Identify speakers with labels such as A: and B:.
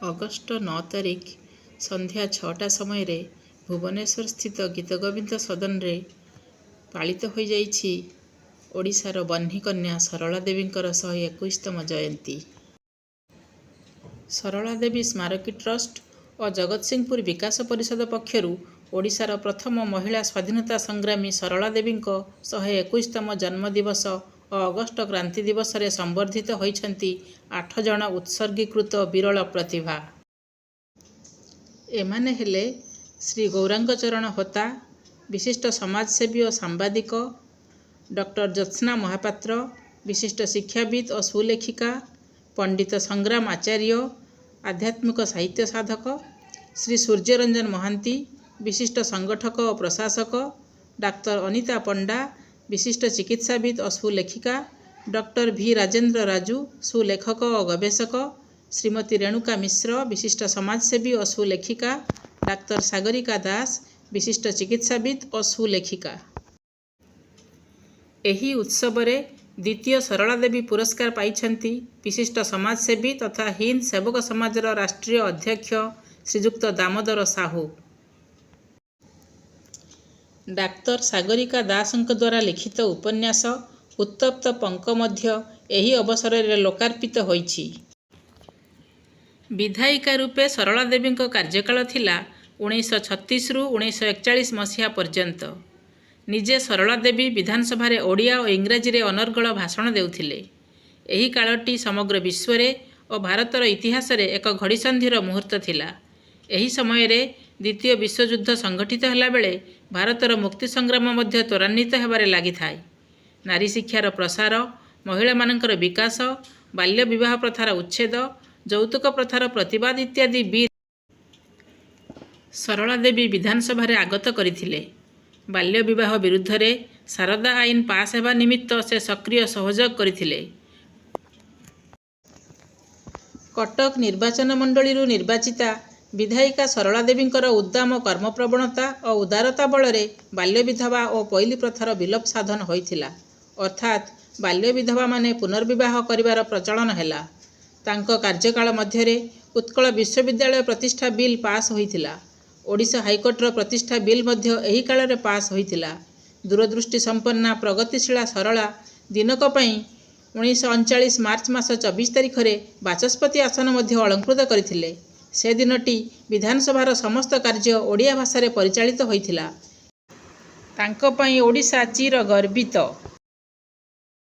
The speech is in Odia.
A: ଅଗଷ୍ଟ 9 ତାରିଖ ସନ୍ଧ୍ୟା 6ଟା ସମୟରେ ଭୁବନେଶ୍ୱର ସ୍ଥିତ ଗୀତଗୋବିନ୍ଦ ସଦନରେ ପାଳିତ ହୋଇଯାଇଛି ଓଡ଼ିଶାର ବହ୍ନିକନ୍ୟା ସରଳା ଦେବୀଙ୍କର 121ତମ ଜୟନ୍ତୀ। ସରଳା ଦେବୀ ସ୍ମାରକୀ ଟ୍ରଷ୍ଟ ଓ ଜଗତସିଂହପୁର ବିକାଶ ପରିଷଦ ପକ୍ଷରୁ ଓଡ଼ିଶାର ପ୍ରଥମ ମହିଳା ସ୍ୱାଧୀନତା ସଂଗ୍ରାମୀ ସରଳା ଦେବୀଙ୍କ 121ତମ ଜନ୍ମଦିବସ ଓ ଅଗଷ୍ଟ କ୍ରାନ୍ତି ଦିବସରେ ସମ୍ବର୍ଦ୍ଧିତ ହୋଇଛନ୍ତି 8 ଜଣ ଉତ୍ସର୍ଗୀକୃତ ବିରଳ ପ୍ରତିଭା। ଏମାନେ ହେଲେ ଶ୍ରୀ ଗୌରାଙ୍ଗ ଚରଣ ହୋତା, ବିଶିଷ୍ଟ ସମାଜସେବୀ ଓ ସାମ୍ବାଦିକ, ଡକ୍ଟର ଜ୍ୟୋତ୍ସ୍ନା ମହାପାତ୍ର, ବିଶିଷ୍ଟ ଶିକ୍ଷାବିତ୍ ଓ ସୁଲେଖିକା, ପଣ୍ଡିତ ସଂଗ୍ରାମ ଆଚାର୍ଯ୍ୟ, ଆଧ୍ୟାତ୍ମିକ ସାହିତ୍ୟ ସାଧକ, ଶ୍ରୀ ସୂର୍ଯ୍ୟରଞ୍ଜନ ମହାନ୍ତି, ବିଶିଷ୍ଟ ସଂଗଠକ ଓ ପ୍ରଶାସକ, ଡାକ୍ତର ଅନିତା ପଣ୍ଡା, ବିଶିଷ୍ଟ ଚିକିତ୍ସାବିତ୍ ଓ ସୁଲେଖିକା, ଡକ୍ଟର ଭି ରାଜେନ୍ଦ୍ର ରାଜୁ, ସୁଲେଖକ ଓ ଗବେଷକ, ଶ୍ରୀମତୀ ରେଣୁକା ମିଶ୍ର, ବିଶିଷ୍ଟ ସମାଜସେବୀ ଓ ସୁଲେଖିକା, ଡାକ୍ତର ସାଗରିକା ଦାସ, ବିଶିଷ୍ଟ ଚିକିତ୍ସାବିତ୍ ଓ ସୁଲେଖିକା। ଏହି ଉତ୍ସବରେ ଦ୍ୱିତୀୟ ସରଳା ଦେବୀ ପୁରସ୍କାର ପାଇଛନ୍ତି ବିଶିଷ୍ଟ ସମାଜସେବୀ ତଥା ହିନ୍ଦ୍ ସେବକ ସମାଜର ରାଷ୍ଟ୍ରୀୟ ଅଧ୍ୟକ୍ଷ ଶ୍ରୀଯୁକ୍ତ ଦାମୋଦର ସାହୁ। ଡାକ୍ତର ସାଗରିକା ଦାସଙ୍କ ଦ୍ୱାରା ଲିଖିତ ଉପନ୍ୟାସ ଉତ୍ତପ୍ତ ପଙ୍କ ମଧ୍ୟ ଏହି ଅବସରରେ ଲୋକାର୍ପିତ ହୋଇଛି। ବିଧାୟିକା ରୂପେ ସରଳା ଦେବୀଙ୍କ କାର୍ଯ୍ୟକାଳ ଥିଲା 1936ରୁ 1941 ମସିହା ପର୍ଯ୍ୟନ୍ତ। ନିଜେ ସରଳା ଦେବୀ ବିଧାନସଭାରେ ଓଡ଼ିଆ ଓ ଇଂରାଜୀରେ ଅନର୍ଗଳ ଭାଷଣ ଦେଉଥିଲେ। ଏହି କାଳଟି ସମଗ୍ର ବିଶ୍ୱରେ ଓ ଭାରତର ଇତିହାସରେ ଏକ ଘଡ଼ିସନ୍ଧିର ମୁହୂର୍ତ୍ତ ଥିଲା। ଏହି ସମୟରେ ଦ୍ୱିତୀୟ ବିଶ୍ୱଯୁଦ୍ଧ ସଂଘଟିତ ହେଲାବେଳେ ଭାରତର ମୁକ୍ତି ସଂଗ୍ରାମ ମଧ୍ୟ ତ୍ୱରାନ୍ୱିତ ହେବାରେ ଲାଗିଥାଏ। ନାରୀ ଶିକ୍ଷାର ପ୍ରସାର, ମହିଳାମାନଙ୍କର ବିକାଶ, ବାଲ୍ୟ ବିବାହ ପ୍ରଥାର ଉଚ୍ଛେଦ, ଯୌତୁକ ପ୍ରଥାର ପ୍ରତିବାଦ ଇତ୍ୟାଦି ବିଲ୍ ସରଳା ଦେବୀ ବିଧାନସଭାରେ ଆଗତ କରିଥିଲେ। ବାଲ୍ୟ ବିବାହ ବିରୁଦ୍ଧରେ ଶାରଦା ଆଇନ ପାସ୍ ହେବା ନିମିତ୍ତ ସେ ସକ୍ରିୟ ସହଯୋଗ କରିଥିଲେ। କଟକ ନିର୍ବାଚନ ମଣ୍ଡଳୀରୁ ନିର୍ବାଚିତା ବିଧାୟିକା ସରଳା ଦେବୀଙ୍କର ଉଦ୍ଦାମ କର୍ମପ୍ରବଣତା ଓ ଉଦାରତା ବଳରେ ବାଲ୍ୟ ବିଧବା ଓ ପୈଲି ପ୍ରଥାର ବିଲୋପ ସାଧନ ହୋଇଥିଲା, ଅର୍ଥାତ୍ ବାଲ୍ୟ ବିଧବାମାନେ ପୁନର୍ବିବାହ କରିବାର ପ୍ରଚଳନ ହେଲା। ତାଙ୍କ କାର୍ଯ୍ୟକାଳ ମଧ୍ୟରେ ଉତ୍କଳ ବିଶ୍ୱବିଦ୍ୟାଳୟ ପ୍ରତିଷ୍ଠା ବିଲ୍ ପାସ୍ ହୋଇଥିଲା। ଓଡ଼ିଶା ହାଇକୋର୍ଟର ପ୍ରତିଷ୍ଠା ବିଲ୍ ମଧ୍ୟ ଏହି କାଳରେ ପାସ୍ ହୋଇଥିଲା। ଦୂରଦୃଷ୍ଟି ସମ୍ପନ୍ନା ପ୍ରଗତିଶୀଳା ସରଳା ଦିନକ ପାଇଁ 1939 ମାର୍ଚ୍ଚ ମାସ 24 ତାରିଖରେ ବାଚସ୍ପତି ଆସନ ମଧ୍ୟ ଅଳଙ୍କୃତ କରିଥିଲେ। ସେ ଦିନଟି ବିଧାନସଭାର ସମସ୍ତ କାର୍ଯ୍ୟ ଓଡ଼ିଆ ଭାଷାରେ ପରିଚାଳିତ ହୋଇଥିଲା। ତାଙ୍କ ପାଇଁ ଓଡ଼ିଶା ଚିର ଗର୍ବିତ।